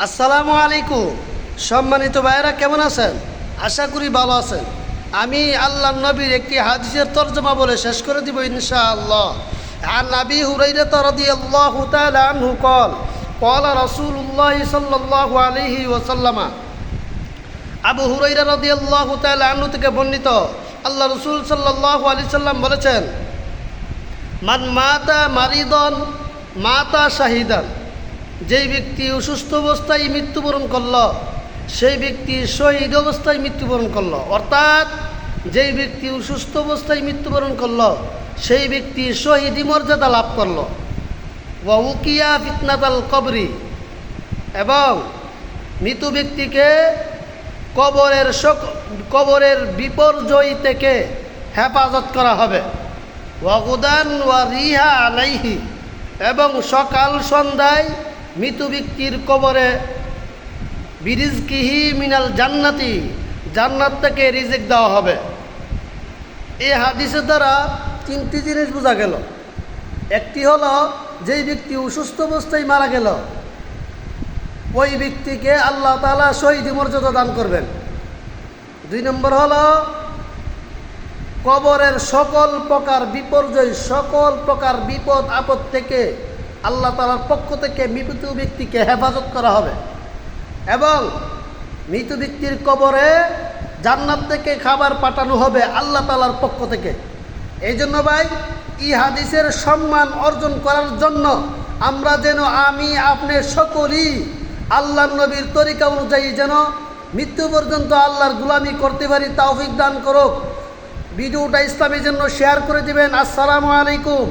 আসসালামু আলাইকুম। সম্মানিত ভাইয়েরা, কেমন আছেন? আশা করি ভালো আছেন। আমি আল্লাহর নবীর একটি হাদিসের তরজমা বলে শেষ করে দিব ইনশাআল্লাহ। আন আবি হুরায়রা রাদিয়াল্লাহু তাআলা আনহু قال قال رسول الله صلى الله عليه وسلم। আবু হুরায়রা রাদিয়াল্লাহু তাআলা আনহু থেকে বর্ণিত, আল্লাহ রাসূল সাল্লাল্লাহু আলাইহি সাল্লাম বলেছেন, মান মাতা মারিদন মাতা শাহিদান। যেই ব্যক্তি অসুস্থ অবস্থায় মৃত্যুবরণ করল, সেই ব্যক্তি শহীদ অবস্থায় মৃত্যুবরণ করল। অর্থাৎ যেই ব্যক্তি অসুস্থ অবস্থায় মৃত্যুবরণ করল, সেই ব্যক্তি শহীদি মর্যাদা লাভ করল। ওয়া উকিয়া ফিতনাতাল কবরি, এবং মৃত ব্যক্তিকে কবরের বিপর্যয় থেকে হেফাজত করা হবে। ওয়া গুদান ওয়া রিহা আলাইহি, এবং সকাল সন্ধ্যায় মৃত ব্যক্তির কবরে বিরিজকিহি মিনাল জান্নাতি, জান্নাত থেকে রিজিক দেওয়া হবে। এই হাদিসের দ্বারা তিনটি জিনিস বোঝা গেল। একটি হলো, যেই ব্যক্তি অসুস্থ অবস্থায় মারা গেল, ওই ব্যক্তিকে আল্লাহ তাআলা শহীদি মর্যাদা দান করবেন। 2 নম্বর হলো, কবরের সকল প্রকার বিপর্যয়, সকল প্রকার বিপদ আপদ থেকে আল্লাহ তাআলার পক্ষ থেকে মৃত ব্যক্তিকে হেফাজত করা হবে। এবং মৃত ব্যক্তির কবরে জান্নাত থেকে খাবার পাঠানো হবে আল্লাহ তাআলার পক্ষ থেকে। এই জন্য ভাই, এই হাদিসের সম্মান অর্জন করার জন্য আমরা যেন, আমি আপনি সকলেই আল্লাহর নবীর তরিকা অনুযায়ী যেন মৃত্যু পর্যন্ত আল্লাহর গোলামি করতে পারি, তৌফিক দান করুক। ভিডিওটা ইসলামের জন্য শেয়ার করে দিবেন। আসসালামু আলাইকুম।